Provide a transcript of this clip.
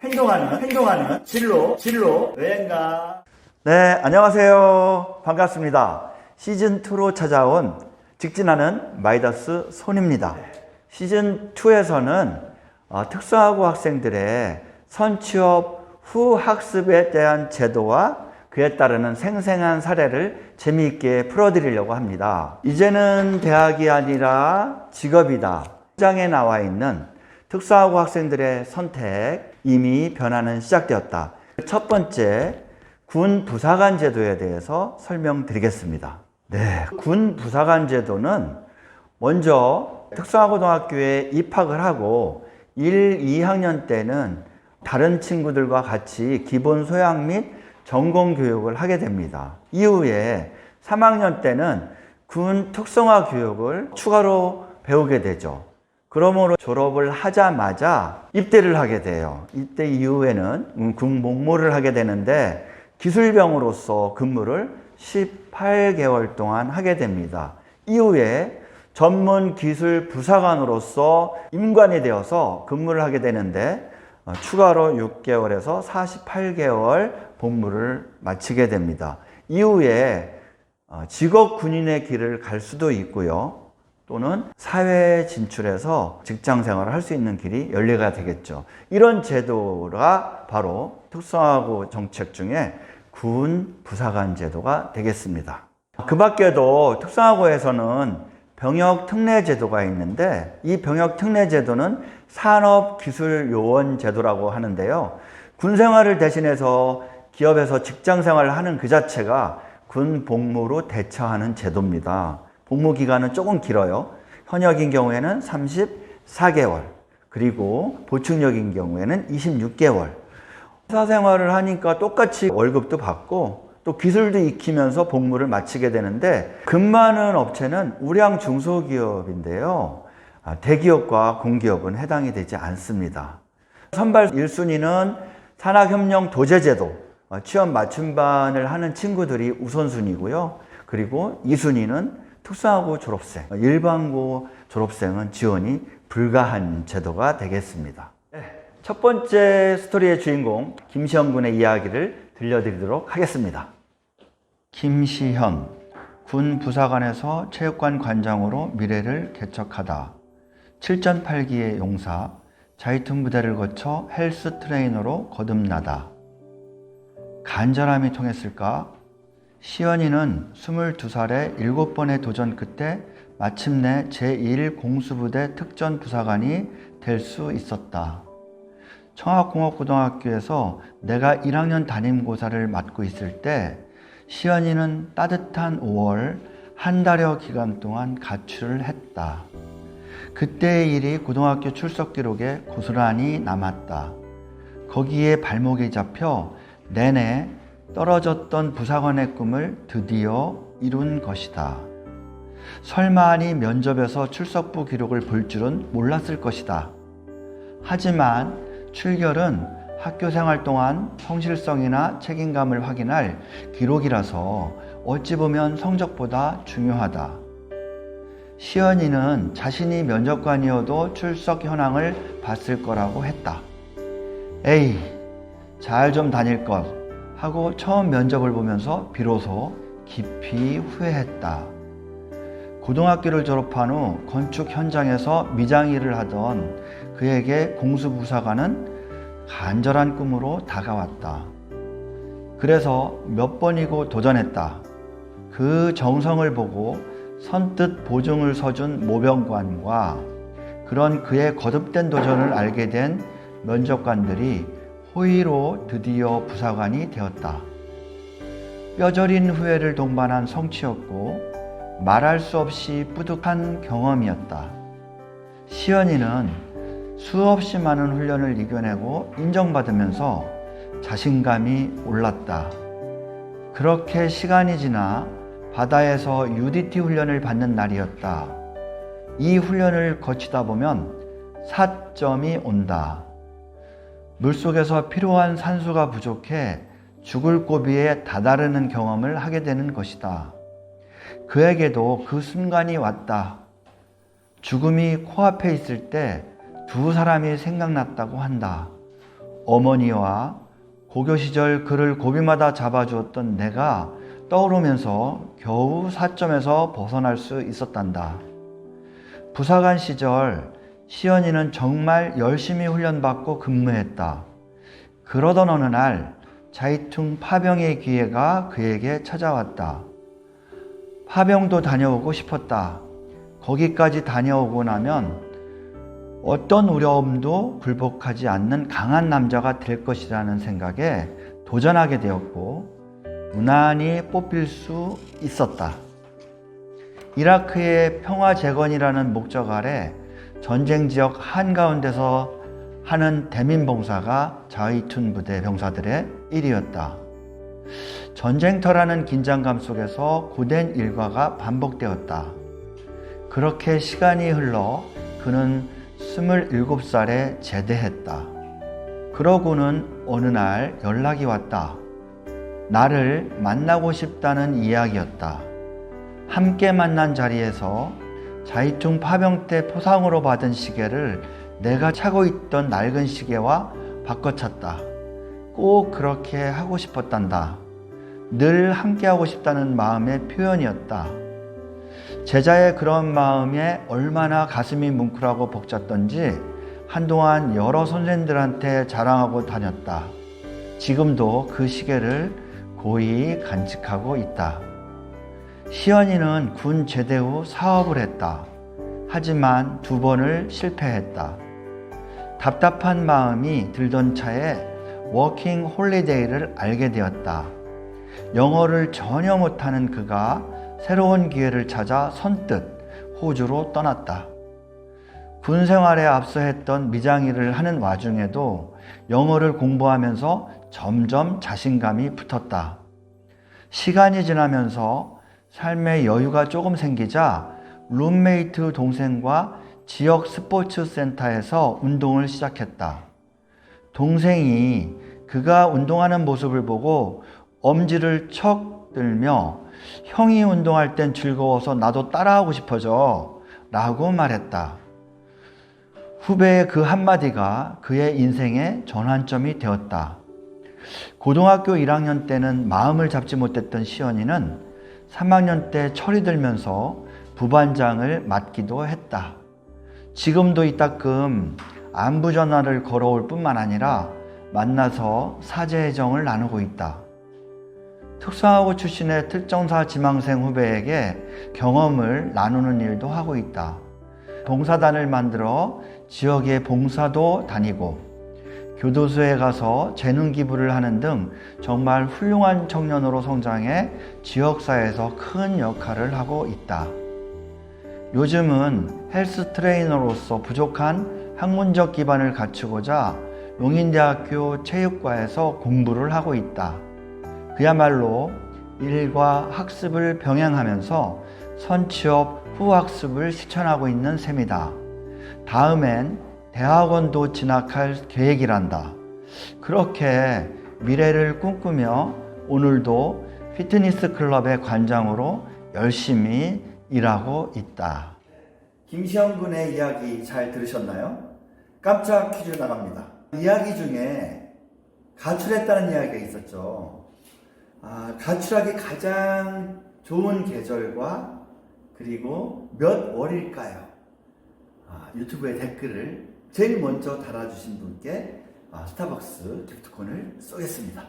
행동하는 진로 여행가. 네, 안녕하세요. 반갑습니다. 시즌2로 찾아온 직진하는 마이더스 손입니다. 시즌2에서는 특수학우 학생들의 선취업 후 학습에 대한 제도와 그에 따르는 생생한 사례를 재미있게 풀어드리려고 합니다. 이제는 대학이 아니라 직업이다. 현장에 나와 있는 특수학우 학생들의 선택, 이미 변화는 시작되었다. 첫 번째, 군 부사관 제도에 대해서 설명드리겠습니다. 네, 군 부사관 제도는 먼저 특수학고등학교에 입학을 하고 1, 2학년 때는 다른 친구들과 같이 기본 소양 및 전공 교육을 하게 됩니다. 이후에 3학년 때는 군 특성화 교육을 추가로 배우게 되죠. 그러므로 졸업을 하자마자 입대를 하게 돼요. 이때 이후에는 군 복무를 하게 되는데 기술병으로서 근무를 18개월 동안 하게 됩니다. 이후에 전문 기술 부사관으로서 임관이 되어서 근무를 하게 되는데 추가로 6개월에서 48개월 복무를 마치게 됩니다. 이후에 직업 군인의 길을 갈 수도 있고요. 또는 사회에 진출해서 직장 생활을 할 수 있는 길이 열리게 되겠죠. 이런 제도가 바로 특수학우 정책 중에 군 부사관 제도가 되겠습니다. 그 밖에도 특수학우에서는 병역 특례 제도가 있는데 이 병역 특례 제도는 산업기술요원 제도라고 하는데요. 군 생활을 대신해서 기업에서 직장 생활을 하는 그 자체가 군 복무로 대처하는 제도입니다. 복무 기간은 조금 길어요. 현역인 경우에는 34개월, 그리고 보충역인 경우에는 26개월. 회사 생활을 하니까 똑같이 월급도 받고 또 기술도 익히면서 복무를 마치게 되는데 근무하는 업체는 우량 중소기업인데요. 대기업과 공기업은 해당이 되지 않습니다. 선발 1순위는 산학협력 도제제도, 취업 맞춤반을 하는 친구들이 우선순위고요. 그리고 2순위는 특수학우 졸업생, 일반고 졸업생은 지원이 불가한 제도가 되겠습니다. 첫 번째 스토리의 주인공 김시현 군의 이야기를 들려드리도록 하겠습니다. 김시현, 군 부사관에서 체육관 관장으로 미래를 개척하다. 7전 8기의 용사, 자이툰 부대를 거쳐 헬스 트레이너로 거듭나다. 간절함이 통했을까? 시연이는 22살에 7번의 도전 끝에 마침내 제1공수부대 특전부사관이 될 수 있었다. 청학공업고등학교에서 내가 1학년 담임고사를 맡고 있을 때 시연이는 따뜻한 5월 한 달여 기간 동안 가출을 했다. 그때의 일이 고등학교 출석 기록에 고스란히 남았다. 거기에 발목이 잡혀 내내 떨어졌던 부사관의 꿈을 드디어 이룬 것이다. 설마하니 면접에서 출석부 기록을 볼 줄은 몰랐을 것이다. 하지만 출결은 학교 생활 동안 성실성이나 책임감을 확인할 기록이라서 어찌 보면 성적보다 중요하다. 시연이는 자신이 면접관이어도 출석 현황을 봤을 거라고 했다. 에이, 잘 좀 다닐 것 하고 처음 면접을 보면서 비로소 깊이 후회했다. 고등학교를 졸업한 후 건축 현장에서 미장 일을 하던 그에게 공수부사관은 간절한 꿈으로 다가왔다. 그래서 몇 번이고 도전했다. 그 정성을 보고 선뜻 보증을 서준 모병관과 그런 그의 거듭된 도전을 알게 된 면접관들이 호의로 드디어 부사관이 되었다. 뼈저린 후회를 동반한 성취였고 말할 수 없이 뿌듯한 경험이었다. 시연이는 수없이 많은 훈련을 이겨내고 인정받으면서 자신감이 올랐다. 그렇게 시간이 지나 바다에서 UDT 훈련을 받는 날이었다. 이 훈련을 거치다 보면 사점이 온다. 물속에서 필요한 산소가 부족해 죽을 고비에 다다르는 경험을 하게 되는 것이다. 그에게도 그 순간이 왔다. 죽음이 코앞에 있을 때 두 사람이 생각났다고 한다. 어머니와 고교 시절 그를 고비마다 잡아주었던 내가 떠오르면서 겨우 사점에서 벗어날 수 있었단다. 부사관 시절 시연이는 정말 열심히 훈련받고 근무했다. 그러던 어느 날 자이퉁 파병의 기회가 그에게 찾아왔다. 파병도 다녀오고 싶었다. 거기까지 다녀오고 나면 어떤 어려움도 굴복하지 않는 강한 남자가 될 것이라는 생각에 도전하게 되었고 무난히 뽑힐 수 있었다. 이라크의 평화 재건이라는 목적 아래 전쟁 지역 한가운데서 하는 대민봉사가 자이툰 부대 병사들의 일이었다. 전쟁터라는 긴장감 속에서 고된 일과가 반복되었다. 그렇게 시간이 흘러 그는 27살에 제대했다. 그러고는 어느 날 연락이 왔다. 나를 만나고 싶다는 이야기였다. 함께 만난 자리에서 자이퉁 파병 때 포상으로 받은 시계를 내가 차고 있던 낡은 시계와 바꿔찼다. 꼭 그렇게 하고 싶었단다. 늘 함께하고 싶다는 마음의 표현이었다. 제자의 그런 마음에 얼마나 가슴이 뭉클하고 벅찼던지 한동안 여러 선생님들한테 자랑하고 다녔다. 지금도 그 시계를 고이 간직하고 있다. 시연이는 군 제대 후 사업을 했다. 하지만 2번을 실패했다. 답답한 마음이 들던 차에 워킹 홀리데이를 알게 되었다. 영어를 전혀 못하는 그가 새로운 기회를 찾아 선뜻 호주로 떠났다. 군 생활에 앞서 했던 미장일을 하는 와중에도 영어를 공부하면서 점점 자신감이 붙었다. 시간이 지나면서 삶의 여유가 조금 생기자 룸메이트 동생과 지역 스포츠 센터에서 운동을 시작했다. 동생이 그가 운동하는 모습을 보고 엄지를 척 들며 형이 운동할 땐 즐거워서 나도 따라하고 싶어져 라고 말했다. 후배의 그 한마디가 그의 인생의 전환점이 되었다. 고등학교 1학년 때는 마음을 잡지 못했던 시연이는 3학년 때 철이 들면서 부반장을 맡기도 했다. 지금도 이따금 안부 전화를 걸어올 뿐만 아니라 만나서 사제정을 나누고 있다. 특성화고 출신의 특전사 지망생 후배에게 경험을 나누는 일도 하고 있다. 봉사단을 만들어 지역의 봉사도 다니고 교도소에 가서 재능 기부를 하는 등 정말 훌륭한 청년으로 성장해 지역사회에서 큰 역할을 하고 있다. 요즘은 헬스 트레이너로서 부족한 학문적 기반을 갖추고자 용인대학교 체육과에서 공부를 하고 있다. 그야말로 일과 학습을 병행하면서 선취업 후학습을 실천하고 있는 셈이다. 다음엔 대학원도 진학할 계획이란다. 그렇게 미래를 꿈꾸며 오늘도 피트니스 클럽의 관장으로 열심히 일하고 있다. 김시영 군의 이야기 잘 들으셨나요? 깜짝 퀴즈 나갑니다. 이야기 중에 가출했다는 이야기가 있었죠. 가출하기 가장 좋은 계절과 그리고 몇 월일까요? 유튜브에 댓글을 제일 먼저 달아주신 분께 스타벅스 기프트콘을 쏘겠습니다.